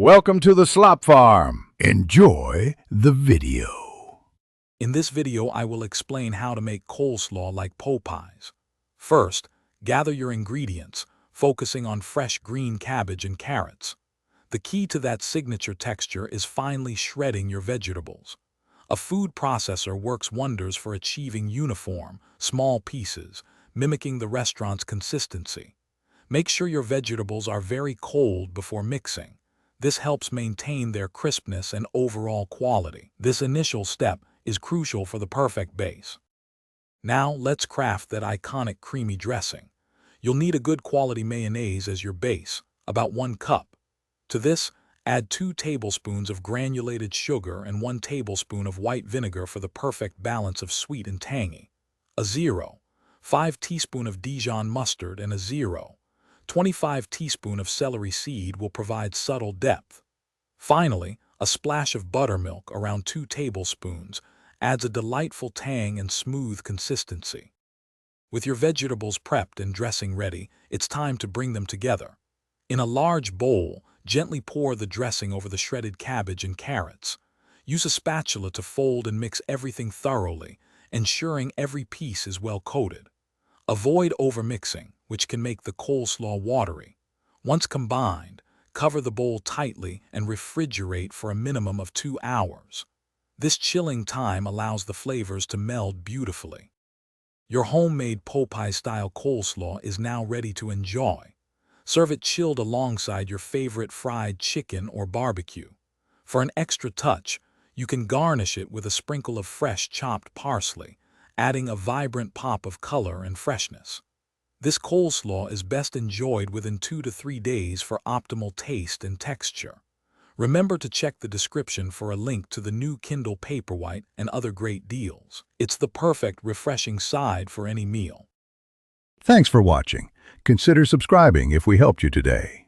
Welcome to the Slop Farm. Enjoy the video. In this video, I will explain how to make coleslaw like Popeyes. First, gather your ingredients, focusing on fresh green cabbage and carrots. The key to that signature texture is finely shredding your vegetables. A food processor works wonders for achieving uniform, small pieces, mimicking the restaurant's consistency. Make sure your vegetables are very cold before mixing. This helps maintain their crispness and overall quality. This initial step is crucial for the perfect base. Now let's craft that iconic creamy dressing. You'll need a good quality mayonnaise as your base, about 1 cup. To this, add 2 tablespoons of granulated sugar and 1 tablespoon of white vinegar for the perfect balance of sweet and tangy. 5 teaspoons of Dijon mustard and 25 teaspoons of celery seed will provide subtle depth. Finally, a splash of buttermilk, around 2 tablespoons, adds a delightful tang and smooth consistency. With your vegetables prepped and dressing ready, it's time to bring them together. In a large bowl, gently pour the dressing over the shredded cabbage and carrots. Use a spatula to fold and mix everything thoroughly, ensuring every piece is well coated. Avoid overmixing, which can make the coleslaw watery. Once combined, cover the bowl tightly and refrigerate for a minimum of 2 hours. This chilling time allows the flavors to meld beautifully. Your homemade Popeye-style coleslaw is now ready to enjoy. Serve it chilled alongside your favorite fried chicken or barbecue. For an extra touch, you can garnish it with a sprinkle of fresh chopped parsley, adding a vibrant pop of color and freshness. This coleslaw is best enjoyed within 2 to 3 days for optimal taste and texture. Remember to check the description for a link to the new Kindle Paperwhite and other great deals. It's the perfect, refreshing side for any meal. Thanks for watching. Consider subscribing if we helped you today.